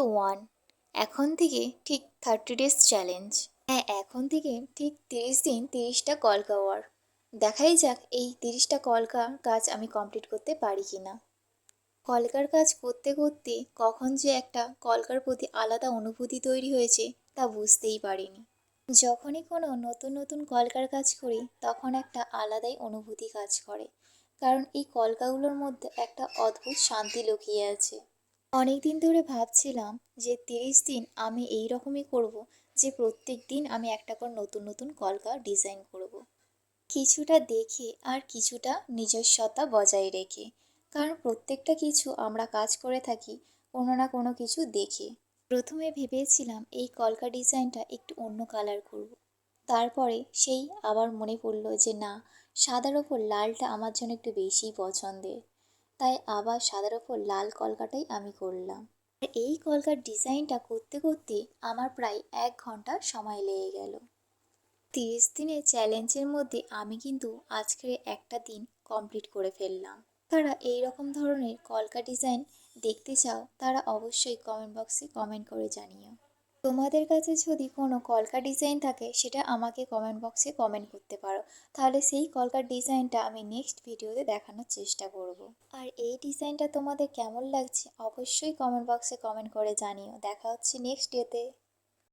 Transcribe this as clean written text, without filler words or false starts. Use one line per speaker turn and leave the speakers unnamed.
1। এখন থেকে ঠিক 30 ডেজ চ্যালেঞ্জ। হ্যাঁ, এখন থেকে ঠিক 30 দিন 30টা কলকা ওয়ার। দেখাই যাক এই 30টা কলকা কাজ আমি কমপ্লিট করতে পারি কিনা। কলকার কাজ করতে করতে কখন যে একটা কলকার প্রতি আলাদা অনুভূতি তৈরি হয়েছে তা বুঝতেই পারিনি। যখনই কোনো নতুন নতুন কলকার কাজ করি তখন একটা আলাদাই অনুভূতি কাজ করে, কারণ এই কলকাগুলোর মধ্যে একটা অদ্ভুত শান্তি লুকিয়ে আছে। অনেক দিন ধরে ভাবছিলাম যে 30 দিন আমি এই রকমই করব, যে প্রত্যেক দিন আমি একটা করে নতুন নতুন কলকা ডিজাইন করব। কিছুটা দেখে আর কিছুটা নিজস্বতা বজায় রেখে, কারণ প্রত্যেকটা কিছু আমরা কাজ করে থাকি কোনো না কোনো কিছু দেখে। প্রথমে ভেবেছিলাম এই কলকা ডিজাইনটা একটু অন্য কালার করব, তারপরে সেই আবার মনে পড়লো যে না, সাদার ওপর লালটা আমার জন্য একটু বেশিই পছন্দের, তাই আবার সাদার ওপর লাল কলকাটাই আমি করলাম। আর এই কলকার ডিজাইনটা করতে করতে আমার প্রায় 1 ঘন্টা সময় লেগে গেল। 30 দিনের চ্যালেঞ্জের মধ্যে আমি কিন্তু আজকের একটা দিন কমপ্লিট করে ফেললাম। তারা এই রকম ধরনের কলকা ডিজাইন দেখতে চাও তারা অবশ্যই কমেন্ট বক্সে কমেন্ট করে জানিও। তোমাদের কাছে যদি কোনো কলকা ডিজাইন থাকে সেটা আমাকে কমেন্ট বক্সে কমেন্ট করতে পারো, তাহলে সেই কলকার ডিজাইনটা আমি নেক্সট ভিডিওতে দেখানোর চেষ্টা করব। আর এই ডিজাইনটা তোমাদের কেমন লাগছে অবশ্যই কমেন্ট বক্সে কমেন্ট করে জানিও। দেখা হচ্ছে নেক্সট ডেতে।